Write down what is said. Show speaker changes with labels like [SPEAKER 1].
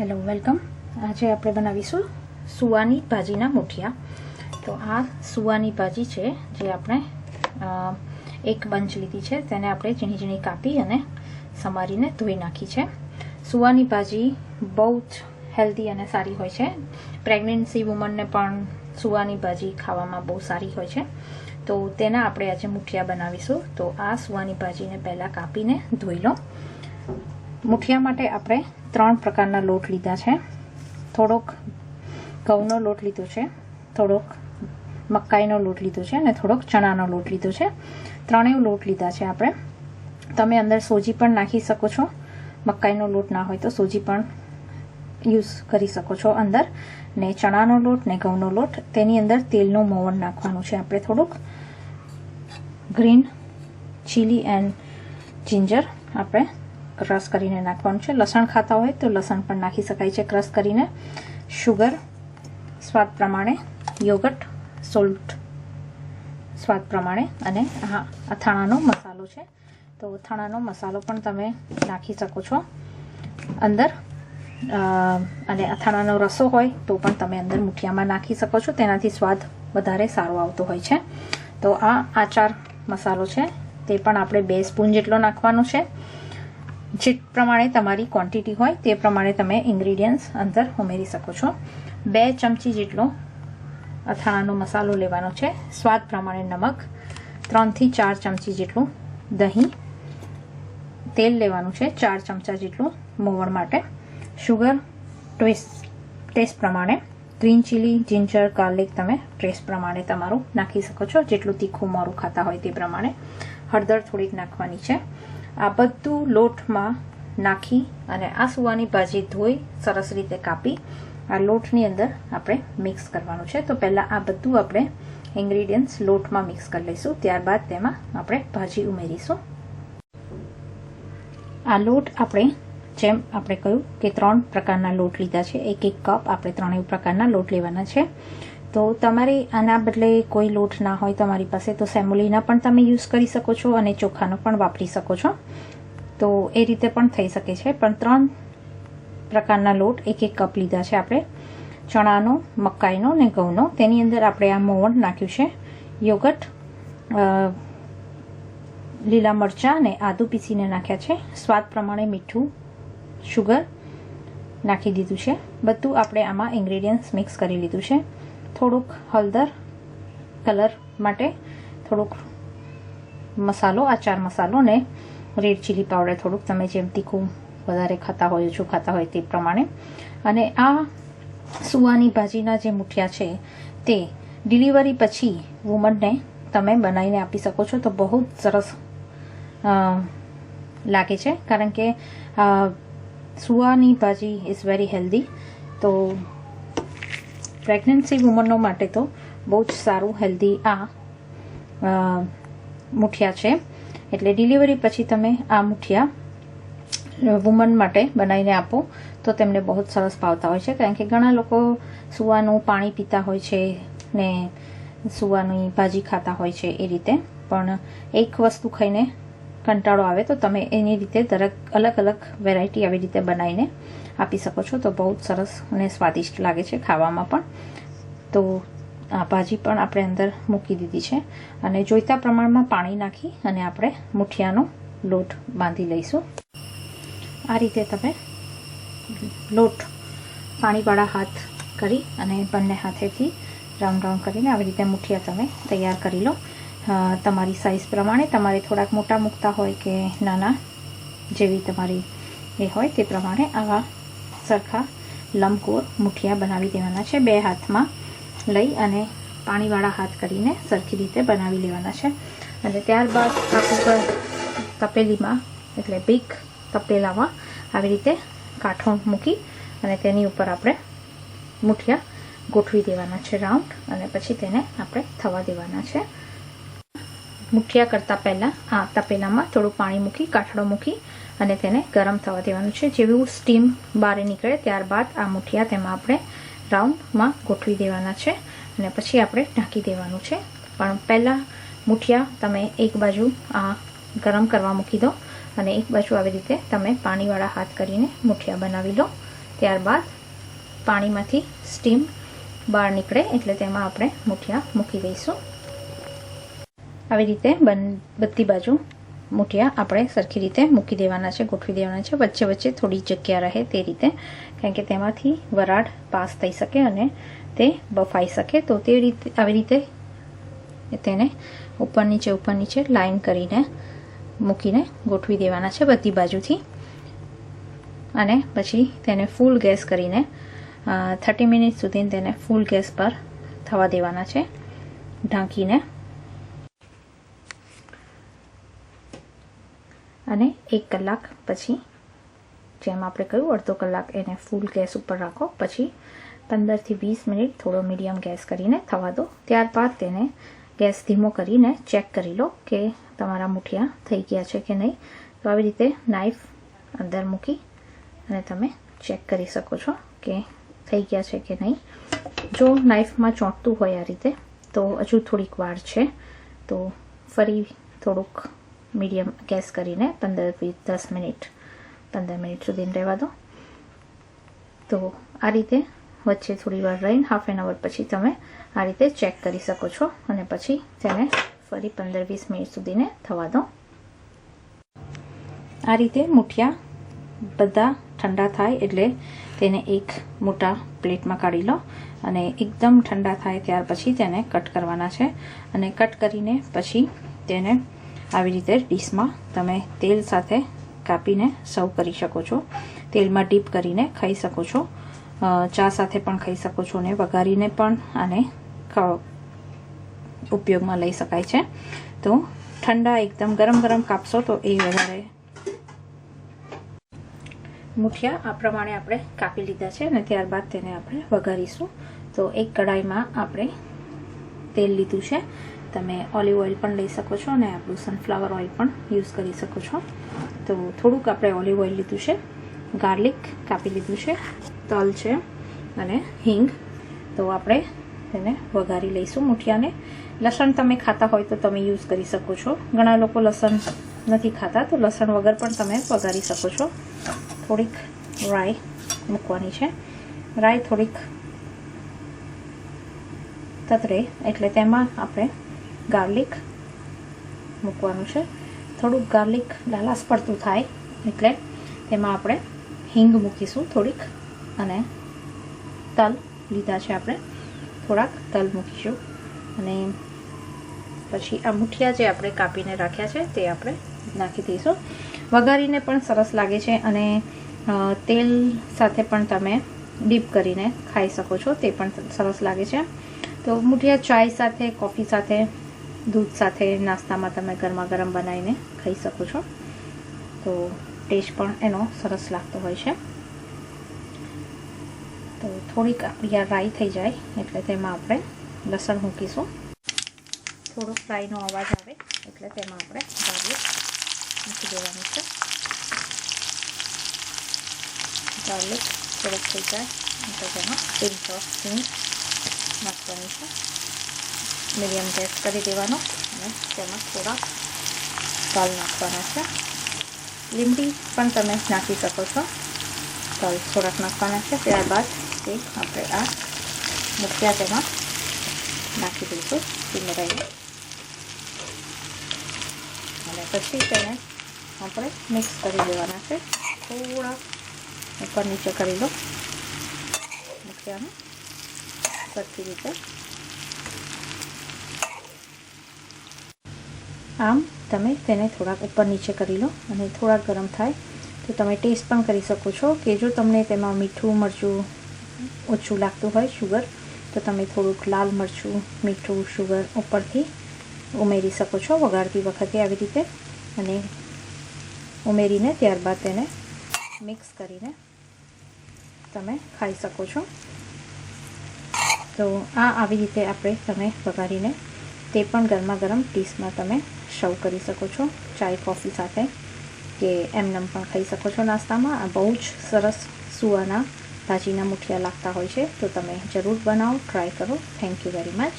[SPEAKER 1] Hello welcome. આજે આપણે બનાવીશું સુવાની ભાજીના મુઠિયા. તો આ સુવાની ભાજી છે જે આપણે એક બંચ લીધી છે, તેને આપણે ઝીણી ઝીણી કાપી અને સમારીને ધોઈ નાખી છે. સુવાની ભાજી બહુ જ હેલ્ધી અને સારી હોય છે. પ્રેગ્નન્સી વુમનને પણ સુવાની ભાજી ખાવામાં બહુ સારી હોય છે. તો તેના આપણે આજે મુઠિયા બનાવીશું. તો આ સુવાની ભાજીને પહેલાં કાપીને ધોઈ લો. મુઠિયા માટે આપણે 3 પ્રકારના લોટ લીધા છે. થોડોક ઘઉંનો લોટ લીધો છે, થોડોક મકાઈનો લોટ લીધો છે અને થોડોક ચણાનો લોટ લીધો છે. ત્રણેય લોટ લીધા છે આપણે. તમે અંદર સોજી પણ નાખી શકો છો. મકાઈનો લોટ ના હોય તો સોજી પણ યુઝ કરી શકો છો અંદર. ને ચણાનો લોટ ને ઘઉંનો લોટ, તેની અંદર તેલનું મોવણ નાખવાનું છે આપણે. થોડુંક ગ્રીન ચીલી એન્ડ જિંજર આપણે ક્રશ કરીને નાખવાનું છે. લસણ ખાતા હોય તો લસણ પણ નાખી શકાય છે ક્રશ કરીને. શુગર સ્વાદ પ્રમાણે, યોગર્ટ, સોલ્ટ સ્વાદ પ્રમાણે, અને આ અથાણાનો મસાલો છે. તો અથાણાનો મસાલો પણ તમે નાખી શકો છો અંદર. અને અથાણાનો રસો હોય તો પણ તમે અંદર મુઠિયામાં નાખી શકો છો. તેનાથી સ્વાદ વધારે સારો આવતો હોય છે. તો આ આચાર મસાલો છે, તે પણ આપણે 2 સ્પૂન જેટલો નાખવાનો છે. જે પ્રમાણે તમારી ક્વોન્ટિટી હોય તે પ્રમાણે તમે ઇન્ગ્રીડિયન્ટ્સ અંદર ઉમેરી શકો છો. 2 ચમચી જેટલો અથાણાનો મસાલો લેવાનો છે. સ્વાદ પ્રમાણે નમક, 3 થી 4 ચમચી જેટલું દહીં, તેલ લેવાનું છે 4 ચમચા જેટલું મોવણ માટે, શુગર ટેસ્ટ પ્રમાણે, ગ્રીન ચીલી, જિંજર, ગાર્લિક તમે ટેસ્ટ પ્રમાણે તમારું નાખી શકો છો, જેટલું તીખું મોરું ખાતા હોય તે પ્રમાણે. હળદર થોડીક નાખવાની છે. આ બધું લોટમાં નાખી અને આ સુવાની ભાજી ધોઈ સરસ રીતે કાપી આ લોટની અંદર આપણે મિક્સ કરવાનું છે. તો પહેલાં આ બધું આપણે ઇન્ગ્રીડિયન્ટ્સ લોટમાં મિક્સ કરી લઈશું. ત્યારબાદ તેમાં આપણે ભાજી ઉમેરીશું. આ લોટ આપણે જેમ આપણે કહ્યું કે 3 પ્રકારના લોટ લીધા છે. 1 કપ આપણે 3 પ્રકારના લોટ લેવાના છે. તો તમારે આના બદલે કોઈ લોટ ના હોય તમારી પાસે તો સેમોલીના પણ તમે યુઝ કરી શકો છો અને ચોખાનો પણ વાપરી શકો છો. તો એ રીતે પણ થઈ શકે છે. પણ 3 પ્રકારના લોટ 1 કપ લીધા છે આપણે. ચણાનો, મકાઈનો ને ઘઉંનો. તેની અંદર આપણે આ મોવણ નાખ્યું છે. યોગર્ટ, લીલા મરચાં અને આદુ પીસીને નાખ્યા છે. સ્વાદ પ્રમાણે મીઠું, શુગર નાખી દીધું છે. બધું આપણે આમાં ઇન્ગ્રેડિયન્ટ્સ મિક્સ કરી લીધું છે. થોડુંક હળદર કલર માટે, થોડુંક મસાલો, આચાર મસાલો ને રેડ ચીલી પાવડર થોડુંક, તમે જેમ તીખું વધારે ખાતા હોય, ઓછું ખાતા હોય તે પ્રમાણે. અને આ સુવાની ભાજીના જે મુઠિયા છે તે ડિલિવરી પછી વુમનને તમે બનાવીને આપી શકો છો. તો બહુ જ સરસ લાગે છે, કારણ કે સુવાની ભાજી ઇઝ વેરી હેલ્ધી. તો પ્રેગ્નન્સી વુમનો માટે તો બહુ જ સારું હેલ્ધી આ મુઠિયા છે. એટલે ડિલિવરી પછી તમે આ મુઠિયા વુમન માટે બનાવીને આપો તો તેમને બહુ જ સરસ ભાવતા હોય છે. કારણ કે ઘણા લોકો સુવાનું પાણી પીતા હોય છે ને સુવાની ભાજી ખાતા હોય છે એ રીતે. પણ એક વસ્તુ ખાઈને કંટાળો આવે તો તમે એની રીતે દરેક અલગ અલગ વેરાયટી આવી રીતે બનાવીને આપી શકો છો. તો બહુ જ સરસ અને સ્વાદિષ્ટ લાગે છે ખાવામાં પણ. તો આ ભાજી પણ આપણે અંદર મૂકી દીધી છે અને જોઈતા પ્રમાણમાં પાણી નાખી અને આપણે મુઠિયાનો લોટ બાંધી લઈશું. આ રીતે તમે લોટ પાણીવાળા હાથ કરી અને બંને હાથેથી રાઉન્ડ રાઉન્ડ કરીને આવી રીતે મુઠિયા તમે તૈયાર કરી લો. તમારી સાઇઝ પ્રમાણે તમારે થોડાક મોટા મૂકતા હોય કે નાના, જેવી તમારી એ હોય તે પ્રમાણે આવા સરખા લંબગોળ મુઠિયા બનાવી દેવાના છે. 2 હાથમાં લઈ અને પાણીવાળા હાથ કરીને સરખી રીતે બનાવી લેવાના છે. અને ત્યારબાદ આપણે તપેલીમાં, એટલે બિગ તપેલામાં આવી રીતે કાંઠો મૂકી અને તેની ઉપર આપણે મુઠિયા ગોઠવી દેવાના છે રાઉન્ડ. અને પછી તેને આપણે થવા દેવાના છે. મુઠિયા કરતાં પહેલાં આ તપેલામાં થોડું પાણી મૂકી, કાઠળો મૂકી અને તેને ગરમ થવા દેવાનું છે. જેવું સ્ટીમ બહાર નીકળે ત્યારબાદ આ મુઠિયા તેમાં આપણે રાઉન્ડમાં ગોઠવી દેવાના છે અને પછી આપણે ઢાંકી દેવાનું છે. પણ પહેલાં મુઠિયા તમે એક બાજુ આ ગરમ કરવા મૂકી દો અને એક બાજુ આવી રીતે તમે પાણીવાળા હાથ કરીને મુઠિયા બનાવી લો. ત્યારબાદ પાણીમાંથી સ્ટીમ બહાર નીકળે એટલે તેમાં આપણે મૂઠિયા મૂકી દઈશું. આવી રીતે બધી બાજુ મૂઠિયા આપણે સરખી રીતે મૂકી દેવાના છે, ગોઠવી દેવાના છે. વચ્ચે વચ્ચે થોડી જગ્યા રહે તે રીતે, કારણ કે તેમાંથી વરાળ પાસ થઈ શકે અને તે બફાઈ શકે. તો તે રીતે આવી રીતે તેને ઉપર નીચે લાઈન કરીને મૂકીને ગોઠવી દેવાના છે બધી બાજુથી. અને પછી તેને ફૂલ ગેસ કરીને 30 મિનિટ સુધી તેને ફૂલ ગેસ પર થવા દેવાના છે ઢાંકીને. અને 1 કલાક પછી, જેમ આપણે કહ્યું અડધો કલાક એને ફૂલ ગેસ ઉપર રાખો, પછી 15 થી 20 મિનિટ થોડો મીડિયમ ગેસ કરીને થવા દો. ત્યારબાદ તેને ગેસ ધીમો કરીને ચેક કરી લો કે તમારા મૂઠિયા થઈ ગયા છે કે નહીં. તો આવી રીતે નાઈફ અંદર મૂકી અને તમે ચેક કરી શકો છો કે થઈ ગયા છે કે નહીં. જો નાઈફમાં ચોંટતું હોય આ રીતે તો હજુ થોડીક વાર છે, તો ફરી થોડુંક મીડિયમ ગેસ કરીને 15 મિનિટ સુધી રહેવા દો. તો આ રીતે વચ્ચે થોડી વાર રહીને હાફ એન અવર પછી તમે આ રીતે ચેક કરી શકો છો અને પછી તેને ફરી 15-20 મિનિટ સુધીને થવા દો. આ રીતે મૂઠિયા બધા ઠંડા થાય એટલે તેને એક મોટા પ્લેટમાં કાઢી લો અને એકદમ ઠંડા થાય ત્યાર પછી તેને કટ કરવાના છે. અને કટ કરીને પછી તેને આવી રીતે ડીશમાં તમે તેલ સાથે કાપીને સર્વ કરી શકો છો. તેલમાં ડીપ કરીને ખાઈ શકો છો, ચા સાથે પણ ખાઈ શકો છો અને વઘારીને પણ આને ઉપયોગમાં લઈ શકાય છે. તો ઠંડા એકદમ ગરમ કાપશો તો એ વધારે. મૂઠિયા આ પ્રમાણે આપણે કાપી લીધા છે અને ત્યારબાદ તેને આપણે વઘારીશું. તો એક કઢાઈમાં આપણે તેલ લીધું છે. તમે ઓલિવ ઓઇલ પણ લઈ શકો છો અને આપણું સનફ્લાવર ઓઇલ પણ યુઝ કરી શકો છો. તો થોડુંક આપણે ઓલિવ ઓઇલ લીધું છે, ગાર્લિક કાપી લીધું છે, તલ છે અને હિંગ. તો આપણે તેને વઘારી લઈશું મૂઠિયાને. લસણ તમે ખાતા હોય તો તમે યુઝ કરી શકો છો. ઘણા લોકો લસણ નથી ખાતા તો લસણ વગર પણ તમે વઘારી શકો છો. થોડીક રાઈ મૂકવાની છે. રાઈ થોડીક તતરે એટલે તેમાં આપણે ગાર્લિક મૂકવાનું છે. થોડુંક ગાર્લિક લાલાશ પડતું થાય એટલે તેમાં આપણે હિંગ મૂકીશું થોડીક, અને તલ લીધા છે આપણે, થોડાક તલ મૂકીશું. અને પછી આ મૂઠિયા જે આપણે કાપીને રાખ્યા છે તે આપણે નાખી દઈશું. વઘારીને પણ સરસ લાગે છે અને તેલ સાથે પણ તમે ડીપ કરીને ખાઈ શકો છો, તે પણ સરસ લાગે છે. તો મૂઠિયા ચાય સાથે, કોફી સાથે, દૂધ સાથે નાસ્તામાં તમે ગરમા ગરમ બનાવીને ખાઈ શકો છો. તો ટેસ્ટ પણ એનો સરસ લાગતો હોય છે. તો થોડીક આપણી આ રાઈ થઈ જાય એટલે તેમાં આપણે લસણ મૂકીશું. થોડો ફ્રાયનો અવાજ આવે એટલે તેમાં આપણે ગાર્લિક મૂકી દેવાનું છે. ગાર્લિક થોડુંક થઈ જાય એટલે તેમાં પિંચ ઓફ હિંગ નાખવાની છે. મીડિયમ ગેસ કરી દેવાનો અને તેમાં થોડા તલ નાખવાના છે. લીંબડી પણ તમે નાખી શકો છો. તલ થોડાક નાખવાના છે. ત્યારબાદ તે આપણે આ મૂઠિયા તેમાં નાખી દઈશું ધીમે રહીને, અને પછી તેને આપણે મિક્સ કરી દેવાના છે. થોડા ઉપર નીચે કરી લો મૂઠિયાને સરખી રીતે. આમ તમે તેને થોડાક ઉપર નીચે કરી લો અને થોડાક ગરમ થાય તો તમે ટેસ્ટ પણ કરી શકો છો કે જો તમને તેમાં મીઠું મરચું ઓછું લાગતું હોય, શુગર, તો તમે થોડુંક લાલ મરચું, મીઠું, શુગર ઉપરથી ઉમેરી શકો છો વઘારતી વખતે આવી રીતે, અને ઉમેરીને ત્યારબાદ તેને મિક્સ કરીને તમે ખાઈ શકો છો. તો આ આવી રીતે આપણે તમે વઘારીને તે પણ ગરમા ગરમ ડીશમાં તમે સર્વ કરી શકો છો, ચાય કોફી સાથે કે એમનેમ પણ ખાઈ શકો છો નાસ્તામાં. આ બહુ જ સરસ સુવાના ભાજીના મૂઠિયા લાગતા હોય છે. તો તમે જરૂર બનાવો, ટ્રાય કરો. Thank you very much.